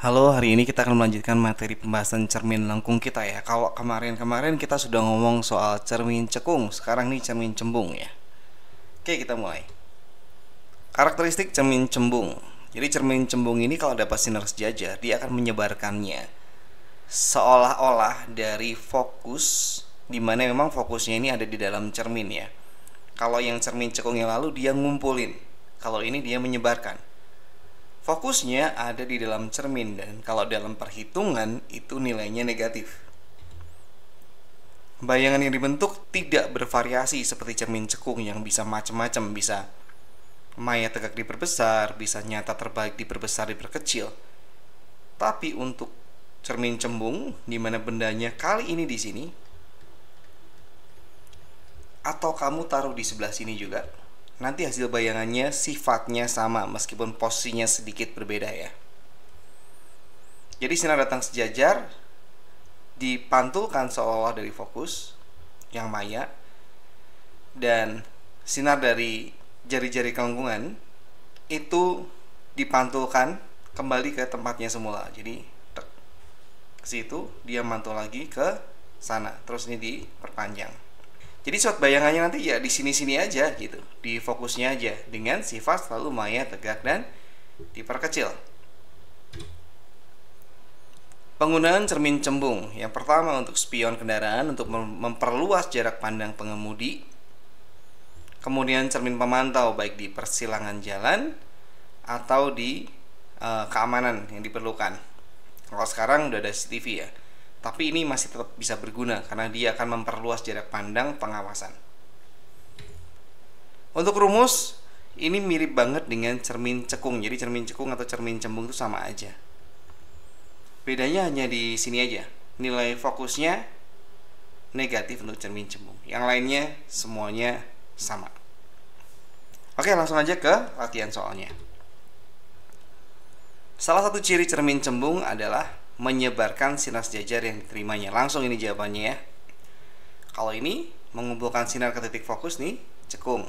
Halo, hari ini kita akan melanjutkan materi pembahasan cermin lengkung kita ya. Kalau kemarin kita sudah ngomong soal cermin cekung, sekarang nih cermin cembung ya. Oke, kita mulai. Karakteristik cermin cembung. Jadi cermin cembung ini kalau dapat sinar sejajar, dia akan menyebarkannya seolah-olah dari fokus, dimana memang fokusnya ini ada di dalam cermin ya. Kalau yang cermin cekung yang lalu dia ngumpulin, kalau ini dia menyebarkan. Fokusnya ada di dalam cermin dan kalau dalam perhitungan itu nilainya negatif. Bayangan yang dibentuk tidak bervariasi seperti cermin cekung yang bisa macam-macam, bisa maya tegak diperbesar, bisa nyata terbalik diperbesar diperkecil. Tapi untuk cermin cembung di mana bendanya kali ini di sini atau kamu taruh di sebelah sini juga, nanti hasil bayangannya sifatnya sama meskipun posisinya sedikit berbeda ya. Jadi sinar datang sejajar, dipantulkan seolah dari fokus yang maya, dan sinar dari jari-jari kelengkungan itu dipantulkan kembali ke tempatnya semula. Jadi ke situ dia mantul lagi ke sana, terus ini diperpanjang. Jadi shot bayangannya nanti ya di sini-sini aja gitu, di fokusnya aja dengan sifat selalu maya, tegak dan diperkecil. Penggunaan cermin cembung. Yang pertama untuk spion kendaraan untuk memperluas jarak pandang pengemudi. Kemudian cermin pemantau baik di persilangan jalan atau di keamanan yang diperlukan. Kalau sekarang udah ada CCTV ya. Tapi ini masih tetap bisa berguna karena dia akan memperluas jarak pandang pengawasan. Untuk rumus, ini mirip banget dengan cermin cekung. Jadi cermin cekung atau cermin cembung itu sama aja. Bedanya hanya di sini aja. Nilai fokusnya negatif untuk cermin cembung. Yang lainnya semuanya sama. Oke, langsung aja ke latihan soalnya. Salah satu ciri cermin cembung adalah menyebarkan sinar sejajar yang diterimanya. Langsung ini jawabannya ya. Kalau ini mengumpulkan sinar ke titik fokus nih, cekung.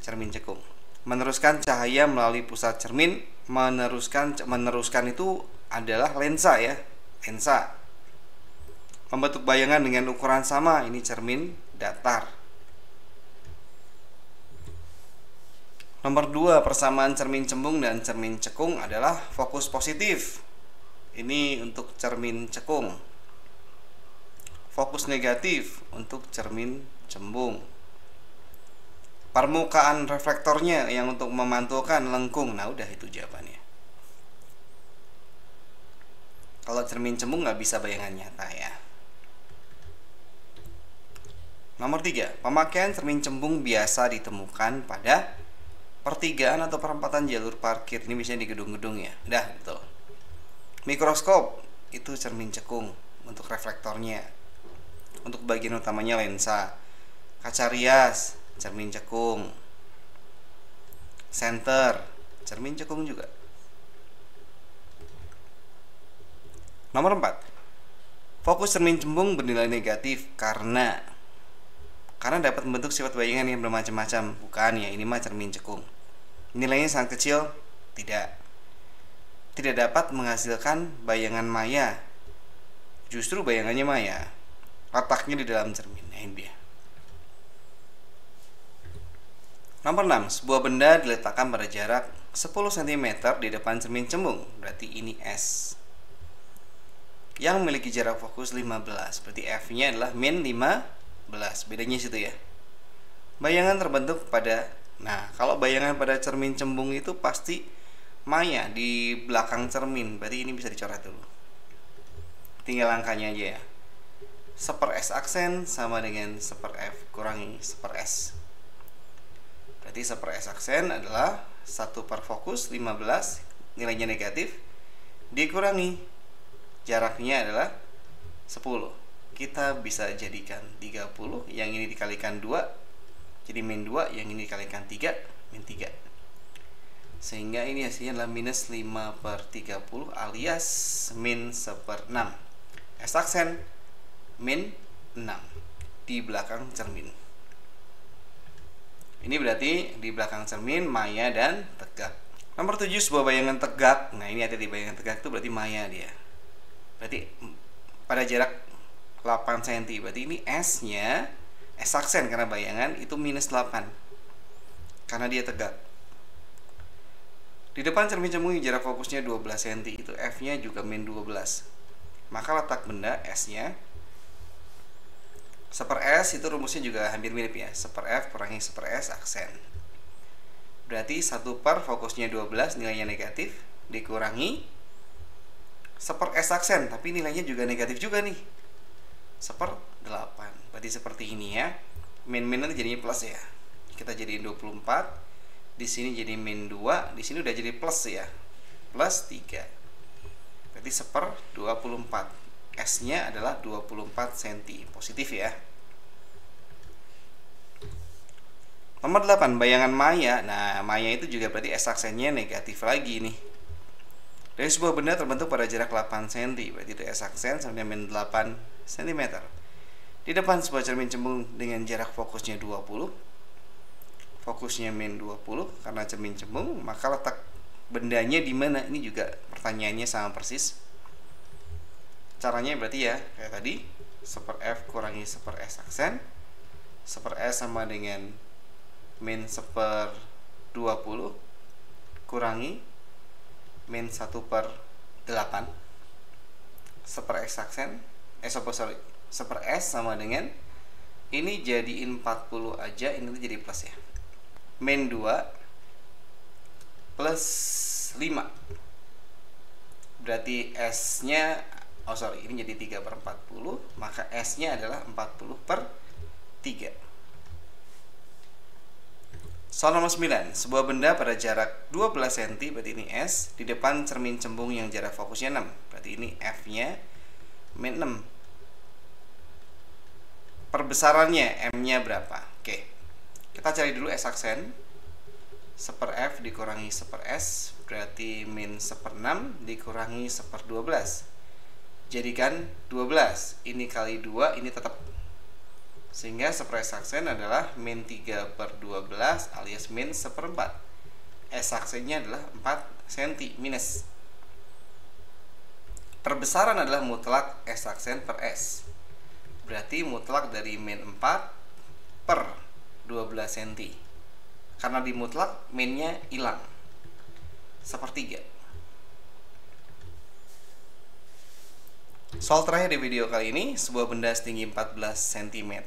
Cermin cekung. Meneruskan cahaya melalui pusat cermin, meneruskan itu adalah lensa ya. Lensa. Membentuk bayangan dengan ukuran sama, ini cermin datar. Nomor 2, persamaan cermin cembung dan cermin cekung adalah fokus positif. Ini untuk cermin cekung. Fokus negatif untuk cermin cembung. Permukaan reflektornya yang untuk memantulkan lengkung. Nah udah itu jawabannya. Kalau cermin cembung nggak bisa bayangan nyata ya. Nomor 3, pemakaian cermin cembung biasa ditemukan pada pertigaan atau perempatan jalur parkir. Ini biasanya di gedung-gedung ya. Udah betul. Mikroskop itu cermin cekung untuk reflektornya. Untuk bagian utamanya lensa. Kaca rias cermin cekung. Senter cermin cekung juga. Nomor 4, fokus cermin cembung bernilai negatif karena dapat membentuk sifat bayangan yang bermacam-macam. Bukan ya, ini mah cermin cekung. Nilainya sangat kecil, tidak dapat menghasilkan bayangan maya. Justru bayangannya maya. Letaknya di dalam cermin. Nah, ini dia. Nomor 6, sebuah benda diletakkan pada jarak 10 cm di depan cermin cembung. Berarti ini S. Yang memiliki jarak fokus 15. Berarti F-nya adalah min 15. Bedanya situ ya. Bayangan terbentuk pada, nah kalau bayangan pada cermin cembung itu pasti maya di belakang cermin. Berarti ini bisa dicoret dulu. Tinggal angkanya aja ya. 1/S aksen sama dengan 1/F kurangi 1/S. Berarti 1/S aksen adalah 1 per fokus 15, nilainya negatif, dikurangi jaraknya adalah 10. Kita bisa jadikan 30, yang ini dikalikan 2 jadi min 2, yang ini dikalikan 3 min 3. Sehingga ini hasilnya adalah minus 5/30 alias min 1/6. S aksen min 6 di belakang cermin. Ini berarti di belakang cermin maya dan tegak. Nomor 7, sebuah bayangan tegak. Nah, ini hati-hati, bayangan tegak itu berarti maya dia. Berarti pada jarak 8 cm. Berarti ini S-nya, S aksen karena bayangan itu minus 8. Karena dia tegak. Di depan cermin cembung jarak fokusnya 12 cm, itu F-nya juga min 12. Maka letak benda S-nya 1/S, itu rumusnya juga hampir mirip ya. 1/F kurangi 1/S aksen. Berarti 1 per fokusnya 12 nilainya negatif dikurangi 1/S aksen, tapi nilainya juga negatif juga nih. 1/8. Berarti seperti ini ya. Min nanti jadinya plus ya. Kita jadiin 24. Di sini jadi min 2, di sini udah jadi plus ya. Plus 3. Berarti 1/24. S-nya adalah 24 cm. Positif ya. Nomor 8, bayangan maya. Nah, maya itu juga berarti S aksennya negatif lagi nih. Dari sebuah benda terbentuk pada jarak 8 cm, berarti itu S aksen sama dengan 8 cm. Di depan sebuah cermin cembung dengan jarak fokusnya 20. Fokusnya min 20 karena cermin cembung, maka letak bendanya di mana? Ini juga pertanyaannya sama persis. Caranya berarti ya kayak tadi, 1/F kurangi 1/S aksen. 1/S sama dengan min 1/20 kurangi min 1/8. 1/S aksen 1/S sama dengan ini jadiin 40 aja, ini tuh jadi plus ya. Min 2 plus 5. Berarti S-nya ini jadi 3/40, maka S-nya adalah 40/3. Soal nomor 9, sebuah benda pada jarak 12 cm, berarti ini S, di depan cermin cembung yang jarak fokusnya 6. Berarti ini F-nya min 6. Perbesarannya M-nya berapa? Oke. Kita cari dulu S aksen. 1/F dikurangi 1/S, berarti min 1/6 dikurangi 1/12. Jadikan 12. Ini kali 2, ini tetap. Sehingga 1/S aksen adalah min 3/12 alias min 1/4. S aksennya adalah 4 cm minus. Perbesaran adalah mutlak S aksen per S. Berarti mutlak dari min 4 per 12 cm. Karena di mutlak minnya hilang. 1/3. Soal terakhir di video kali ini, sebuah benda setinggi 14 cm,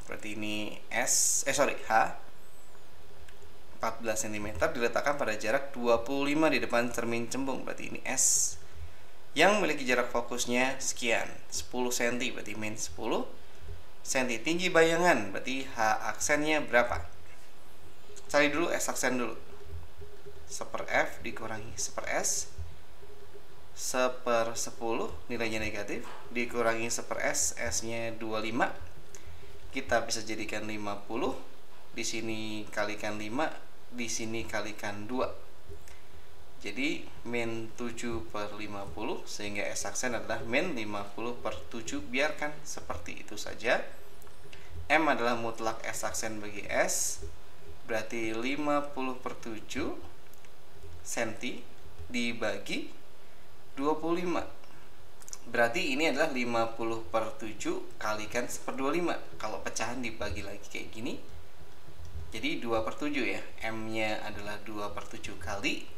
berarti ini H 14 cm diletakkan pada jarak 25 di depan cermin cembung, berarti ini S, yang memiliki jarak fokusnya sekian, 10 cm, berarti min 10 cm. Tinggi bayangan, berarti H aksennya berapa? Cari dulu S aksen dulu. 1/F dikurangi 1/S, 1/10 nilainya negatif, dikurangi 1/S, S-nya 25. Kita bisa jadikan 50. Di sini kalikan 5, di sini kalikan 2. Jadi min 7/50, sehingga S aksen adalah min 50/7. Biarkan seperti itu saja. M adalah mutlak S aksen bagi S, berarti 50/7 cm dibagi 25. Berarti ini adalah 50/7 kalikan 1/25. Kalau pecahan dibagi lagi kayak gini, jadi 2/7 ya. M-nya adalah 2/7 kali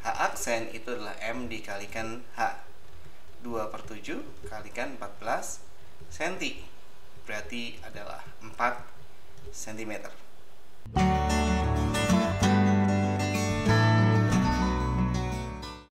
H aksen itu adalah M dikalikan H. 2/7 kalikan 14 cm. Berarti adalah 4 cm.